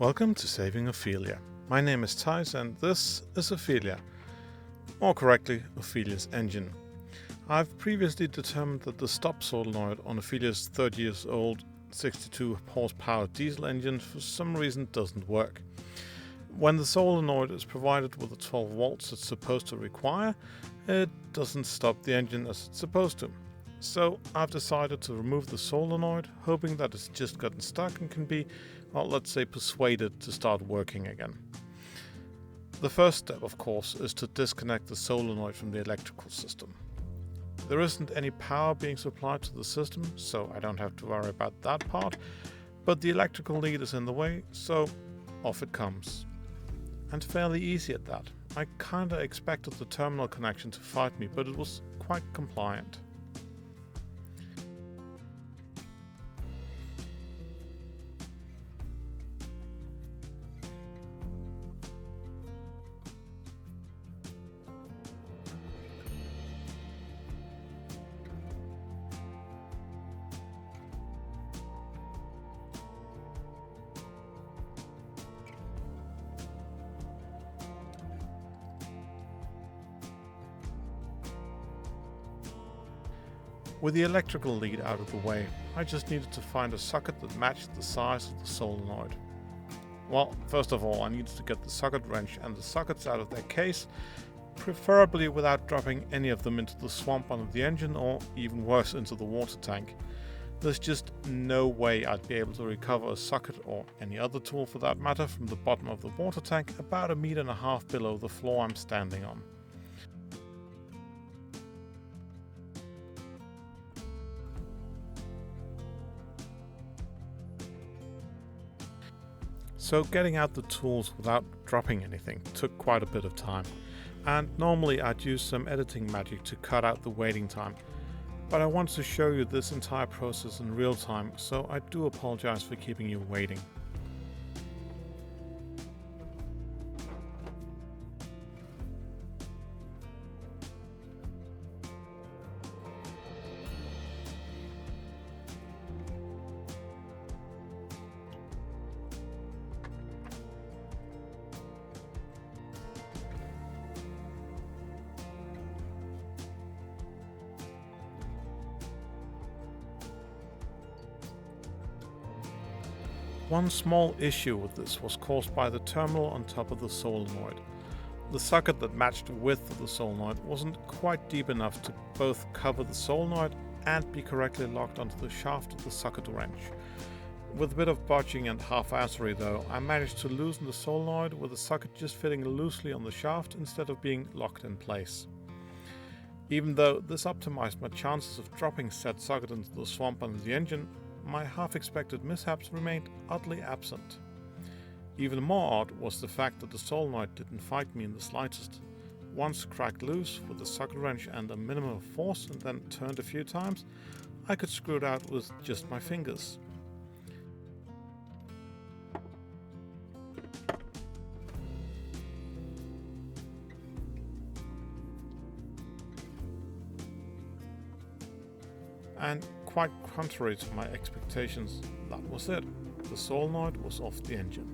Welcome to Saving Ophelia. My name is Thijs and this is Ophelia. More correctly, Ophelia's engine. I've previously determined that the stop-solenoid on Ophelia's 30 years old 62 horsepower diesel engine for some reason doesn't work. When the solenoid is provided with the 12 volts it's supposed to require, it doesn't stop the engine as it's supposed to. So I've decided to remove the solenoid, hoping that it's just gotten stuck and can be, well, let's say persuaded to start working again. The first step, of course, is to disconnect the solenoid from the electrical system. There isn't any power being supplied to the system, so I don't have to worry about that part, but the electrical lead is in the way, so off it comes. And fairly easy at that. I kinda expected the terminal connection to fight me, but it was quite compliant. With the electrical lead out of the way, I just needed to find a socket that matched the size of the solenoid. Well, first of all, I needed to get the socket wrench and the sockets out of their case, preferably without dropping any of them into the swamp under the engine or even worse into the water tank. There's just no way I'd be able to recover a socket or any other tool for that matter from the bottom of the water tank about 1.5 meters below the floor I'm standing on. So getting out the tools without dropping anything took quite a bit of time, and normally I'd use some editing magic to cut out the waiting time, but I wanted to show you this entire process in real time, so I do apologize for keeping you waiting. One small issue with this was caused by the terminal on top of the solenoid. The socket that matched the width of the solenoid wasn't quite deep enough to both cover the solenoid and be correctly locked onto the shaft of the socket wrench. With a bit of bodging and half-assery though, I managed to loosen the solenoid with the socket just fitting loosely on the shaft instead of being locked in place. Even though this optimized my chances of dropping said socket into the swamp under the engine, my half-expected mishaps remained oddly absent. Even more odd was the fact that the solenoid didn't fight me in the slightest. Once cracked loose with the socket wrench and a minimum of force and then turned a few times, I could screw it out with just my fingers. And quite contrary to my expectations, that was it. The solenoid was off the engine.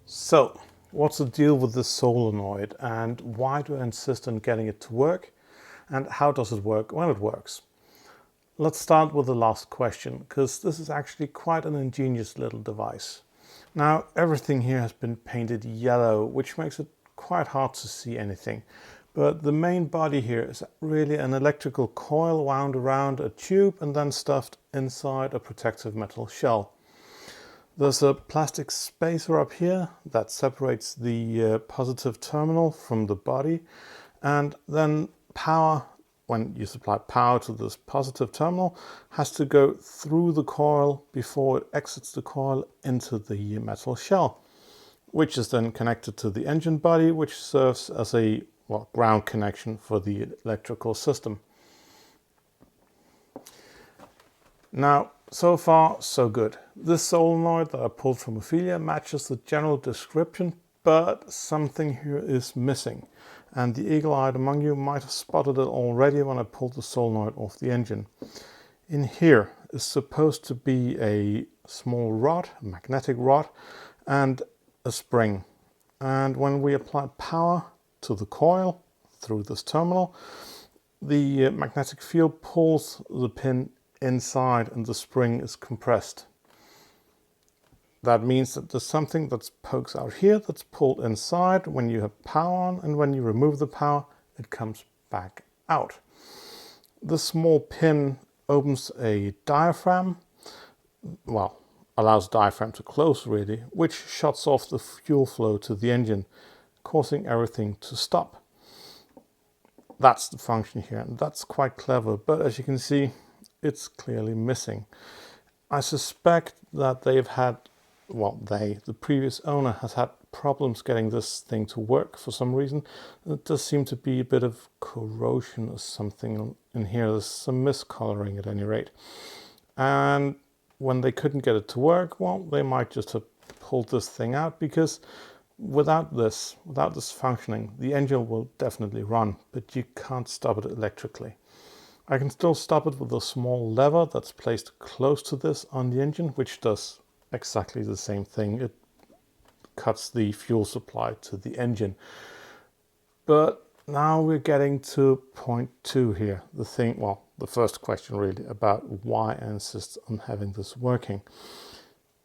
So, what's the deal with this solenoid and why do I insist on getting it to work? And how does it work when it works? Let's start with the last question, because this is actually quite an ingenious little device. Now, everything here has been painted yellow, which makes it quite hard to see anything. But the main body here is really an electrical coil wound around a tube and then stuffed inside a protective metal shell. There's a plastic spacer up here that separates the positive terminal from the body, and then power, when you supply power to this positive terminal, has to go through the coil before it exits the coil into the metal shell, which is then connected to the engine body, which serves as a ground connection for the electrical system. Now, so far, so good. This solenoid that I pulled from Ophelia matches the general description but something here is missing. And the eagle-eyed among you might have spotted it already when I pulled the solenoid off the engine. In here is supposed to be a small rod, a magnetic rod, and a spring. And when we apply power to the coil through this terminal, the magnetic field pulls the pin inside and the spring is compressed. That means that there's something that pokes out here that's pulled inside when you have power on, and when you remove the power, it comes back out. This small pin opens a diaphragm, well, allows the diaphragm to close really, which shuts off the fuel flow to the engine, causing everything to stop. That's the function here, and that's quite clever, but as you can see, it's clearly missing. I suspect that they've had, well, the previous owner has had problems getting this thing to work for some reason. It does seem to be a bit of corrosion or something in here. There's some miscoloring at any rate. And when they couldn't get it to work, well, they might just have pulled this thing out, because without this functioning, the engine will definitely run, but you can't stop it electrically. I can still stop it with a small lever that's placed close to this on the engine, which does exactly the same thing. It cuts the fuel supply to the engine. But now we're getting to point 2 here. The first question really about why I insist on having this working.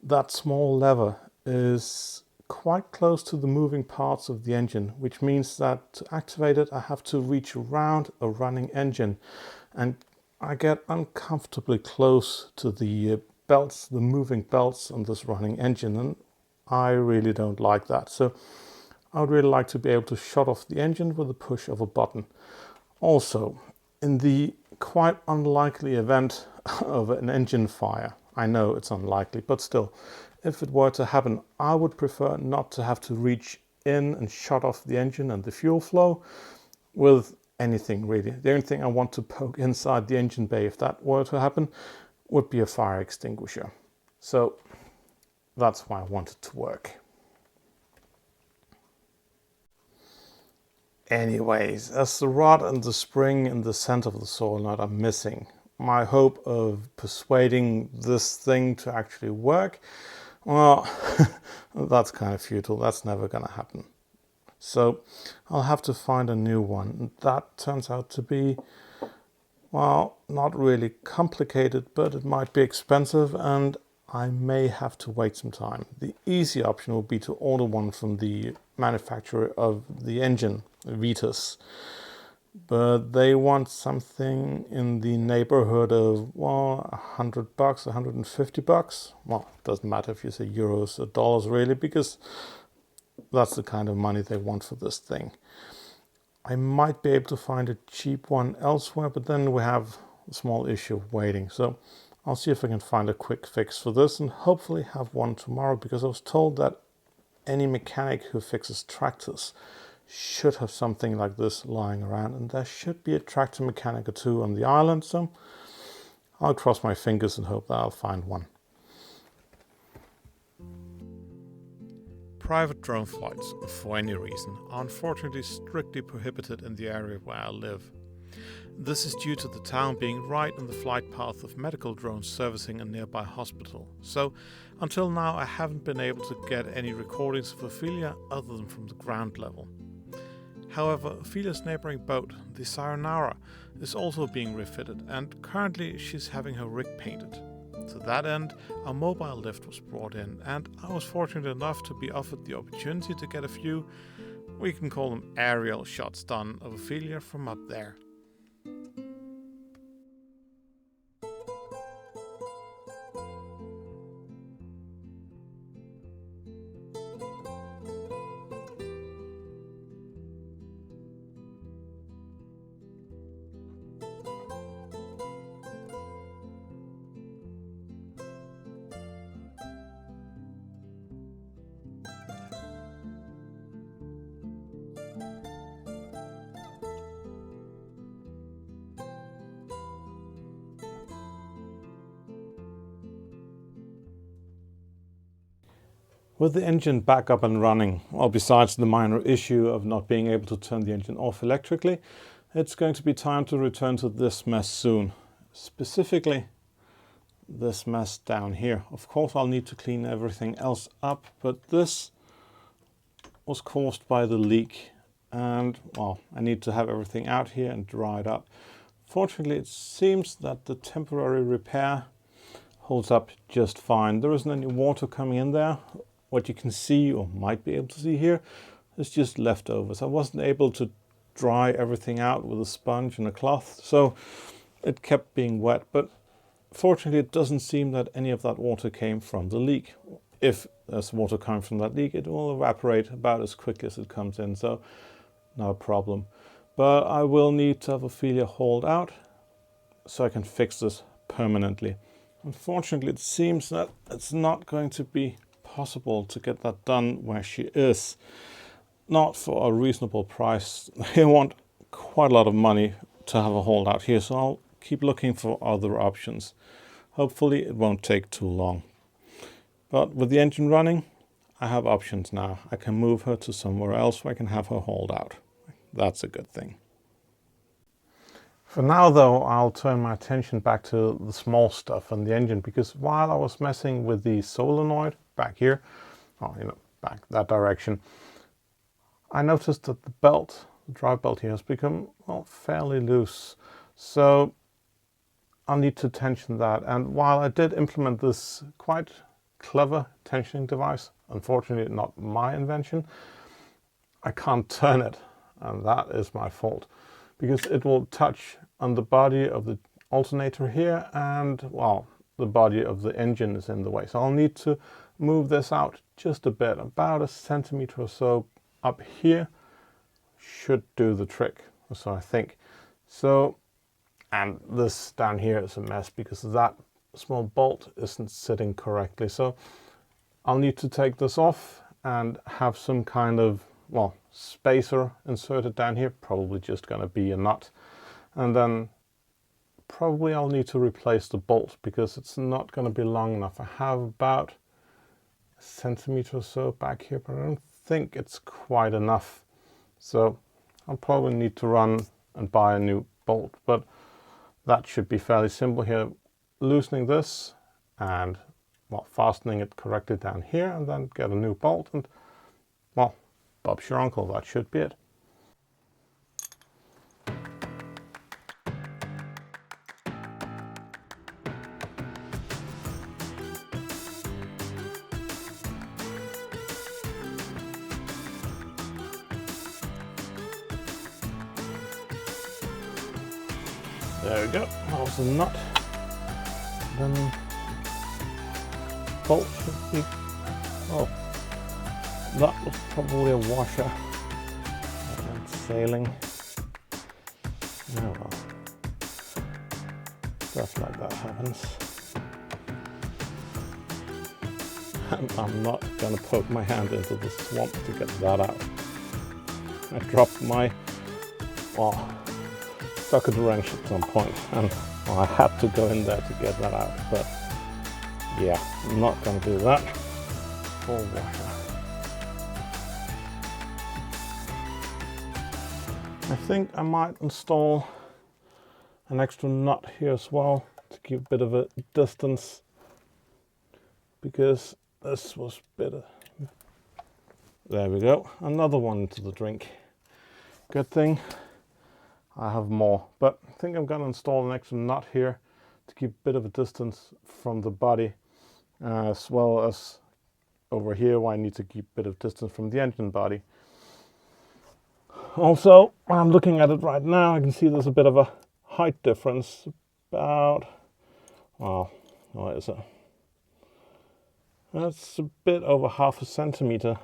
That small lever is quite close to the moving parts of the engine, which means that to activate it, I have to reach around a running engine, and I get uncomfortably close to the belts, the moving belts on this running engine, and I really don't like that. So I would really like to be able to shut off the engine with the push of a button. Also, in the quite unlikely event of an engine fire, I know it's unlikely, but still, if it were to happen, I would prefer not to have to reach in and shut off the engine and the fuel flow with anything really. The only thing I want to poke inside the engine bay, if that were to happen, would be a fire extinguisher. So that's why I want it to work. Anyways, as the rod and the spring in the center of the solenoid are missing, my hope of persuading this thing to actually work, well, that's kind of futile. That's never going to happen. So I'll have to find a new one. That turns out to be, well, not really complicated, but it might be expensive, and I may have to wait some time. The easy option would be to order one from the manufacturer of the engine, Vitus. But they want something in the neighborhood of, well, $100, $150. Well, it doesn't matter if you say euros or dollars really, because that's the kind of money they want for this thing. I might be able to find a cheap one elsewhere, but then we have a small issue of waiting. So I'll see if I can find a quick fix for this, and hopefully have one tomorrow, because I was told that any mechanic who fixes tractors should have something like this lying around, and there should be a tractor mechanic or two on the island, so I'll cross my fingers and hope that I'll find one. Private drone flights, for any reason, are unfortunately strictly prohibited in the area where I live. This is due to the town being right in the flight path of medical drones servicing a nearby hospital. So, until now I haven't been able to get any recordings of Ophelia other than from the ground level. However, Ophelia's neighboring boat, the Sayonara, is also being refitted, and currently she's having her rig painted. To that end, a mobile lift was brought in, and I was fortunate enough to be offered the opportunity to get a few, we can call them aerial shots done, of Ophelia from up there. With the engine back up and running, well, besides the minor issue of not being able to turn the engine off electrically, it's going to be time to return to this mess soon. Specifically, this mess down here. Of course, I'll need to clean everything else up, but this was caused by the leak. And, well, I need to have everything out here and dried up. Fortunately, it seems that the temporary repair holds up just fine. There isn't any water coming in there. What you can see, or might be able to see here, is just leftovers. I wasn't able to dry everything out with a sponge and a cloth, so it kept being wet. But fortunately, it doesn't seem that any of that water came from the leak. If there's water coming from that leak, it will evaporate about as quickly as it comes in, so no problem. But I will need to have Ophelia hauled out so I can fix this permanently. Unfortunately, it seems that it's not going to be possible to get that done where she is. Not for a reasonable price. They want quite a lot of money to have her hauled out here, so I'll keep looking for other options. Hopefully it won't take too long. But with the engine running, I have options now. I can move her to somewhere else where I can have her hauled out. That's a good thing. For now though, I'll turn my attention back to the small stuff on the engine, because while I was messing with the solenoid back here, back that direction, I noticed that the belt, the drive belt here, has become, well, fairly loose. So I'll need to tension that. And while I did implement this quite clever tensioning device, unfortunately not my invention, I can't turn it, and that is my fault, because it will touch on the body of the alternator here, and, well, the body of the engine is in the way. So I'll need to move this out just a bit, about a centimeter or so up here. Should do the trick, so I think. So, and this down here is a mess because that small bolt isn't sitting correctly. So I'll need to take this off and have some kind of, well, spacer inserted down here. Probably just going to be a nut. And then probably I'll need to replace the bolt because it's not going to be long enough. I have about a centimeter or so back here, but I don't think it's quite enough. So I'll probably need to run and buy a new bolt, but that should be fairly simple here. Loosening this and, well, fastening it correctly down here, and then get a new bolt, and, well, Bob's your uncle. That should be it. There we go. That was a nut. Then bolt should be, oh, that was probably a washer and sailing. Oh well, stuff like that happens. And I'm not going to poke my hand into the swamp to get that out. I dropped my, well, socket wrench at some point, and, well, I had to go in there to get that out, but yeah, I'm not going to do that. Full washer. I think I might install an extra nut here as well to keep a bit of a distance, because this was a bit of, there we go, another one to the drink. Good thing I have more, but I think I'm going to install an extra nut here to keep a bit of a distance from the body, as well as over here where I need to keep a bit of distance from the engine body. Also, when I'm looking at it right now, I can see there's a bit of a height difference, about, well, what is it? That's a bit over half a centimeter,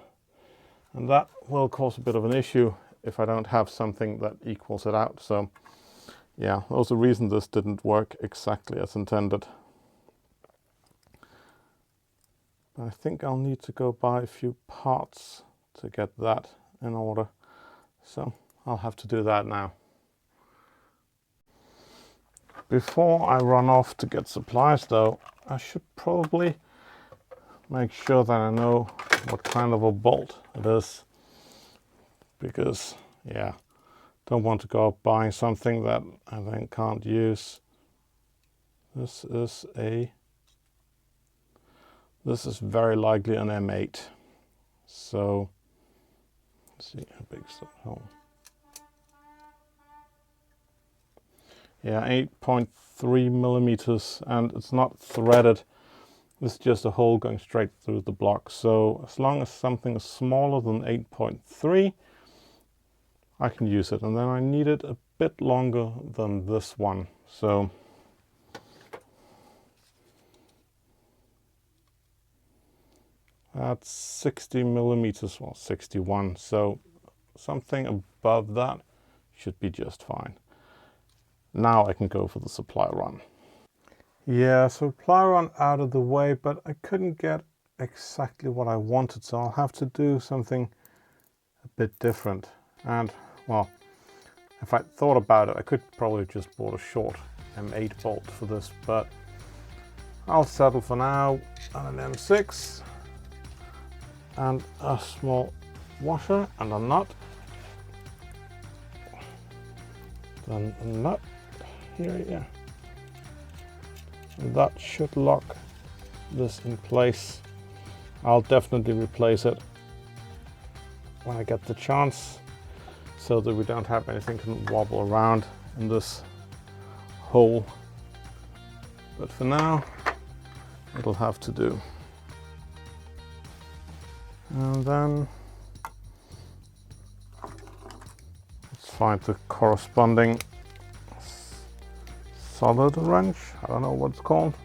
and that will cause a bit of an issue if I don't have something that equals it out. So yeah, that was the reason this didn't work exactly as intended. But I think I'll need to go buy a few parts to get that in order. So I'll have to do that now. Before I run off to get supplies though, I should probably make sure that I know what kind of a bolt it is, because yeah, don't want to go buying something that I then can't use. This is very likely an M8. So let's see how big is that hole. Yeah, 8.3 millimeters, and it's not threaded. It's just a hole going straight through the block. So as long as something is smaller than 8.3, I can use it. And then I need it a bit longer than this one. So that's 60 millimeters, well, 61. So something above that should be just fine. Now I can go for the supply run. Yeah, supply run out of the way, but I couldn't get exactly what I wanted, so I'll have to do something a bit different. And well, if I thought about it, I could probably just bought a short M8 bolt for this, but I'll settle for now on an M6 and a small washer and a nut. Then a nut here, yeah. And that should lock this in place. I'll definitely replace it when I get the chance, so that we don't have anything can wobble around in this hole. But for now, it'll have to do. And then let's find the corresponding solid wrench. I don't know what it's called.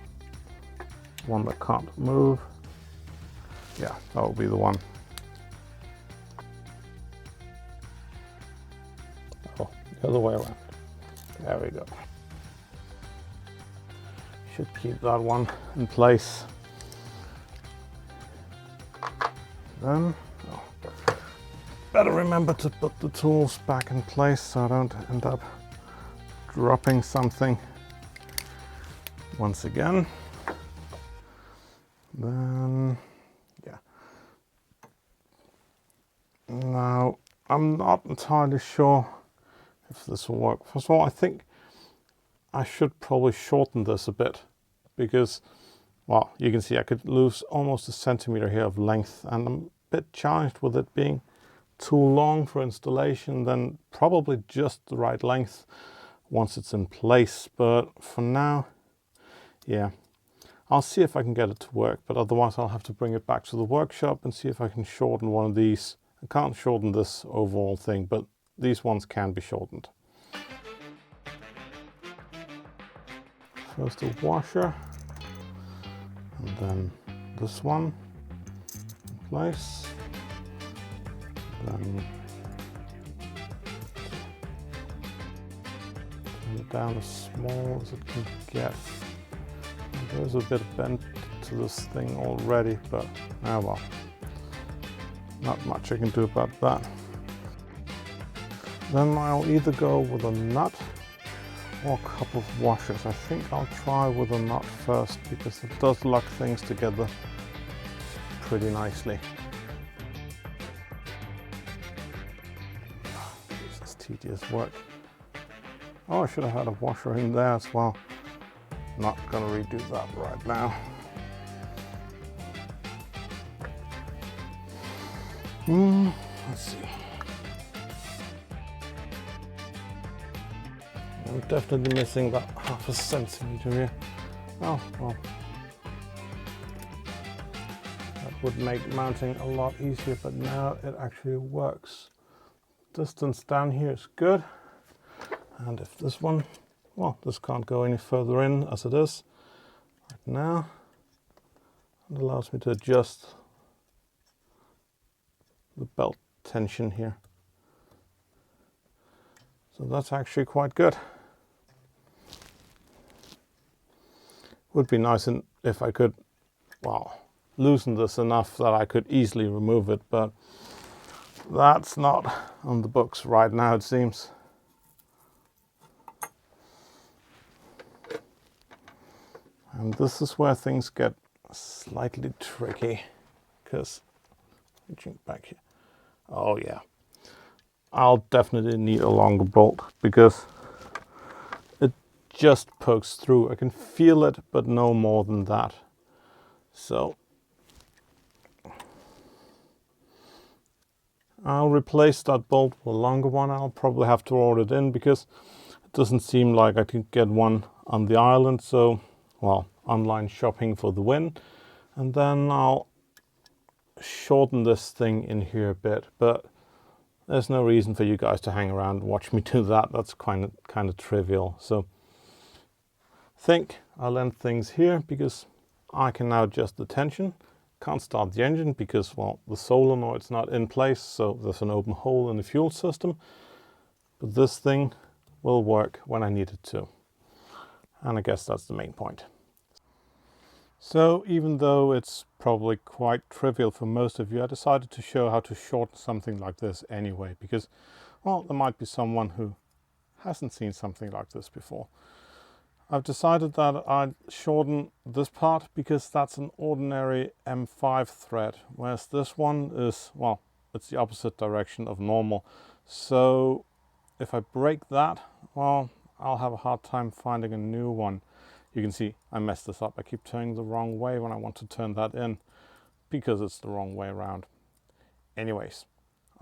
One that can't move. Yeah, that will be the one. Oh, the other way around. There we go. Should keep that one in place. Then, oh, better remember to put the tools back in place so I don't end up dropping something once again. Then, yeah. Now, I'm not entirely sure if this will work. First of all, I think I should probably shorten this a bit, because, well, you can see I could lose almost a centimeter here of length, and I'm a bit challenged with it being too long for installation, then probably just the right length once it's in place. But for now, yeah, I'll see if I can get it to work, but otherwise I'll have to bring it back to the workshop and see if I can shorten one of these. I can't shorten this overall thing, but these ones can be shortened. First a washer, and then this one in place. Then turn it down as small as it can get. And there's a bit of bend to this thing already, but ah well, not much I can do about that. Then I'll either go with a nut or a couple of washers. I think I'll try with a nut first, because it does lock things together pretty nicely. This is tedious work. Oh, I should have had a washer in there as well. Not gonna redo that right now. Let's see. I'm definitely missing that half a centimeter here. Oh, well. That would make mounting a lot easier, but now it actually works. Distance down here is good. And if this one, well, this can't go any further in as it is right now. It allows me to adjust the belt tension here. So that's actually quite good. Would be nice if I could, well, loosen this enough that I could easily remove it, but that's not on the books right now, it seems. And this is where things get slightly tricky because reaching back here. Oh yeah, I'll definitely need a longer bolt because it just pokes through. I can feel it, but no more than that. So I'll replace that bolt with a longer one. I'll probably have to order it in because it doesn't seem like I can get one on the island. So, well, online shopping for the win. And then I'll shorten this thing in here a bit, but there's no reason for you guys to hang around and watch me do that. That's kind of trivial. So I think I'll end things here because I can now adjust the tension. Can't start the engine because, well, the solenoid's not in place, so there's an open hole in the fuel system. But this thing will work when I need it to. And I guess that's the main point. So even though it's probably quite trivial for most of you, I decided to show how to shorten something like this anyway, because, well, there might be someone who hasn't seen something like this before. I've decided that I'd shorten this part because that's an ordinary M5 thread, whereas this one is, well, it's the opposite direction of normal. So if I break that, well, I'll have a hard time finding a new one. You can see I messed this up. I keep turning the wrong way when I want to turn that in because it's the wrong way around. Anyways,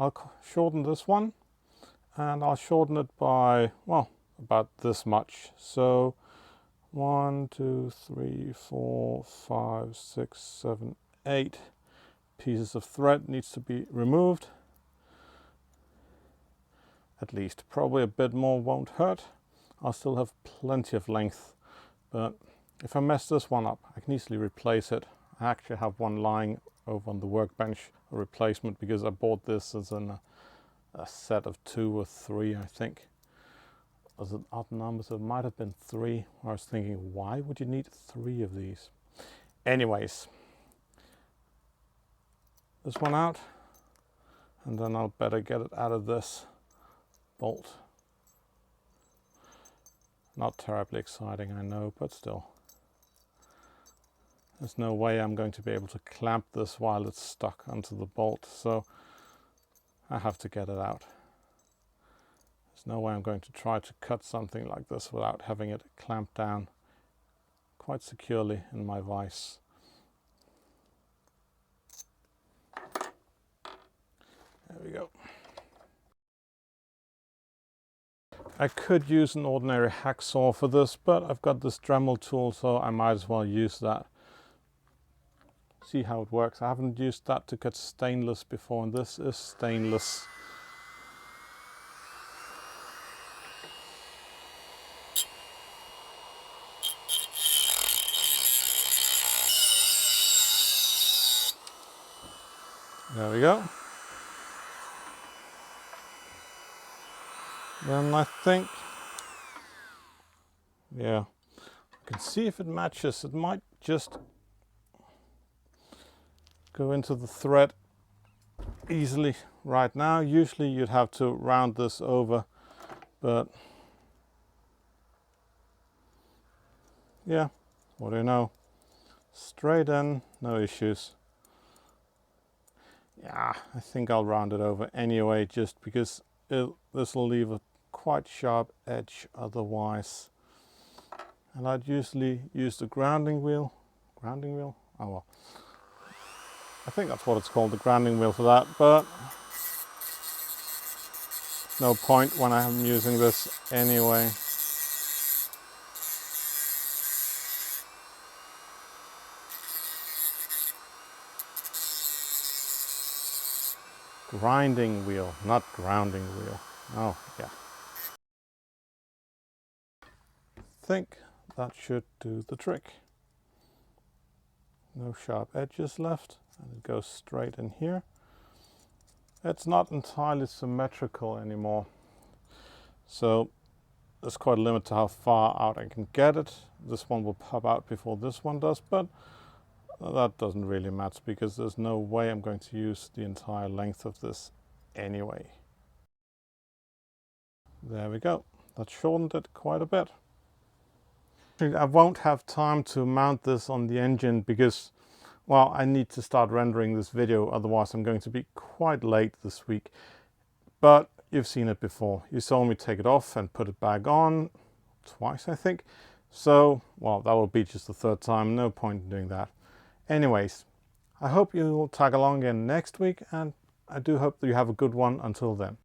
I'll shorten this one and I'll shorten it by, well, about this much. So 1, 2, 3, 4, 5, 6, 7, 8 pieces of thread needs to be removed. At least, probably a bit more won't hurt. I'll still have plenty of length, but if I mess this one up, I can easily replace it. I actually have one lying over on the workbench, a replacement, because I bought this as a set of 2 or 3, I think. Was it odd numbers? It might have been 3. I was thinking, why would you need 3 of these? Anyways, this one out, and then I'll better get it out of this bolt. Not terribly exciting, I know, but still. There's no way I'm going to be able to clamp this while it's stuck onto the bolt, so I have to get it out. There's no way I'm going to try to cut something like this without having it clamped down quite securely in my vise. There we go. I could use an ordinary hacksaw for this, but I've got this Dremel tool, so I might as well use that. See how it works. I haven't used that to cut stainless before, and this is stainless. There we go. Then I think, yeah, I can see if it matches. It might just go into the thread easily right now. Usually you'd have to round this over, but yeah, what do you know? Straight in, no issues. Yeah, I think I'll round it over anyway, just because this will leave a quite sharp edge otherwise. And I'd usually use the grounding wheel. Grounding wheel? Oh well. I think that's what it's called, the grounding wheel for that, but no point when I'm using this anyway. Grinding wheel, not grounding wheel. Oh, yeah. I think that should do the trick. No sharp edges left, and it goes straight in here. It's not entirely symmetrical anymore, so there's quite a limit to how far out I can get it. This one will pop out before this one does, but that doesn't really matter because there's no way I'm going to use the entire length of this anyway. There we go. That shortened it quite a bit. I won't have time to mount this on the engine because well, I need to start rendering this video, otherwise I'm going to be quite late this week. But you've seen it before. You saw me take it off and put it back on twice, I think. So, well, that will be just the third time. No point in doing that. Anyways, I hope you will tag along again next week, and I do hope that you have a good one until then.